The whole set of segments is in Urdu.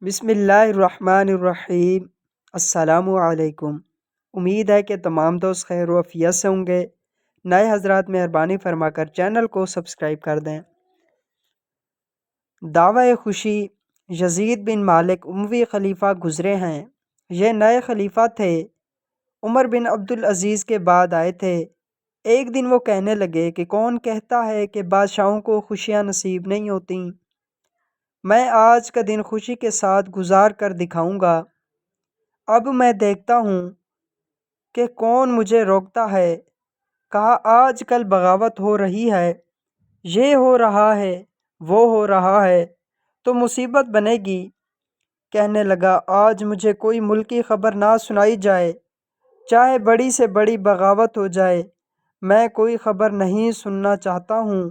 بسم اللہ الرحمن الرحیم۔ السلام علیکم۔ امید ہے کہ تمام دوست خیر و عافیت سے ہوں گے۔ نئے حضرات مہربانی فرما کر چینل کو سبسکرائب کر دیں۔ دعوی خوشی۔ یزید بن مالک اموی خلیفہ گزرے ہیں۔ یہ نئے خلیفہ تھے، عمر بن عبدالعزیز کے بعد آئے تھے۔ ایک دن وہ کہنے لگے کہ کون کہتا ہے کہ بادشاہوں کو خوشیاں نصیب نہیں ہوتیں؟ میں آج کا دن خوشی کے ساتھ گزار کر دکھاؤں گا۔ اب میں دیکھتا ہوں کہ کون مجھے روکتا ہے۔ کہا آج کل بغاوت ہو رہی ہے، یہ ہو رہا ہے، وہ ہو رہا ہے، تو مصیبت بنے گی۔ کہنے لگا آج مجھے کوئی ملکی خبر نہ سنائی جائے، چاہے بڑی سے بڑی بغاوت ہو جائے، میں کوئی خبر نہیں سننا چاہتا ہوں۔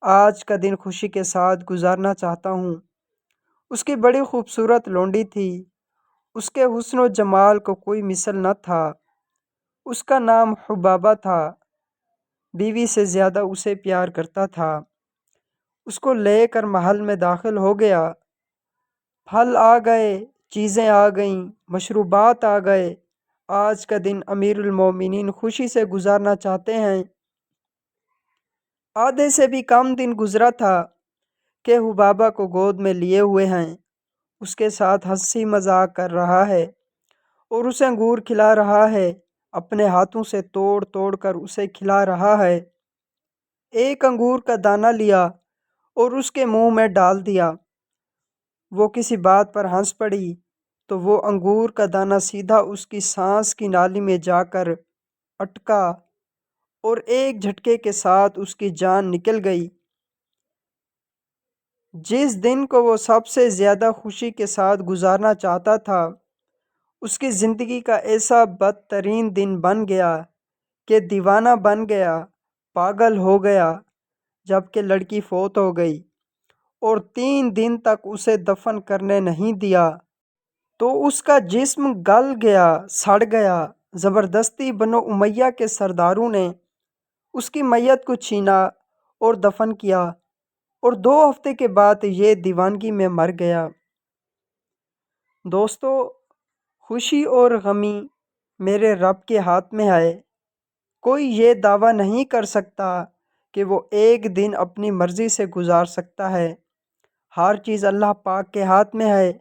آج کا دن خوشی کے ساتھ گزارنا چاہتا ہوں۔ اس کی بڑی خوبصورت لونڈی تھی، اس کے حسن و جمال کو کوئی مثل نہ تھا۔ اس کا نام حبابہ تھا، بیوی سے زیادہ اسے پیار کرتا تھا۔ اس کو لے کر محل میں داخل ہو گیا۔ پھل آ گئے، چیزیں آ گئیں، مشروبات آ گئے۔ آج کا دن امیر المومنین خوشی سے گزارنا چاہتے ہیں۔ آدھے سے بھی کم دن گزرا تھا کہ حبابہ کو گود میں لیے ہوئے ہیں، اس کے ساتھ ہنسی مذاق کر رہا ہے اور اسے انگور کھلا رہا ہے، اپنے ہاتھوں سے توڑ توڑ کر اسے کھلا رہا ہے۔ ایک انگور کا دانہ لیا اور اس کے منہ میں ڈال دیا۔ وہ کسی بات پر ہنس پڑی تو وہ انگور کا دانہ سیدھا اس کی سانس کی نالی میں جا کر اٹکا اور ایک جھٹکے کے ساتھ اس کی جان نکل گئی۔ جس دن کو وہ سب سے زیادہ خوشی کے ساتھ گزارنا چاہتا تھا، اس کی زندگی کا ایسا بدترین دن بن گیا کہ دیوانہ بن گیا، پاگل ہو گیا، جبکہ لڑکی فوت ہو گئی اور 3 دن تک اسے دفن کرنے نہیں دیا تو اس کا جسم گل گیا، سڑ گیا۔ زبردستی بنو امیہ کے سرداروں نے اس کی میت کو چھینا اور دفن کیا اور 2 ہفتے کے بعد یہ دیوانگی میں مر گیا۔ دوستو، خوشی اور غمی میرے رب کے ہاتھ میں ہے۔ کوئی یہ دعویٰ نہیں کر سکتا کہ وہ ایک دن اپنی مرضی سے گزار سکتا ہے۔ ہر چیز اللہ پاک کے ہاتھ میں ہے،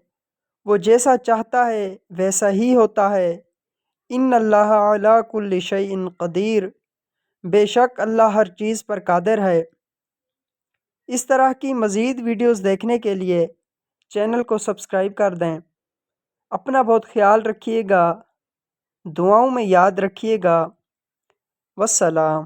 وہ جیسا چاہتا ہے ویسا ہی ہوتا ہے۔ ان اللہ علی کل شیء قدیر، بے شک اللہ ہر چیز پر قادر ہے۔ اس طرح کی مزید ویڈیوز دیکھنے کے لیے چینل کو سبسکرائب کر دیں۔ اپنا بہت خیال رکھیے گا، دعاؤں میں یاد رکھیے گا۔ والسلام۔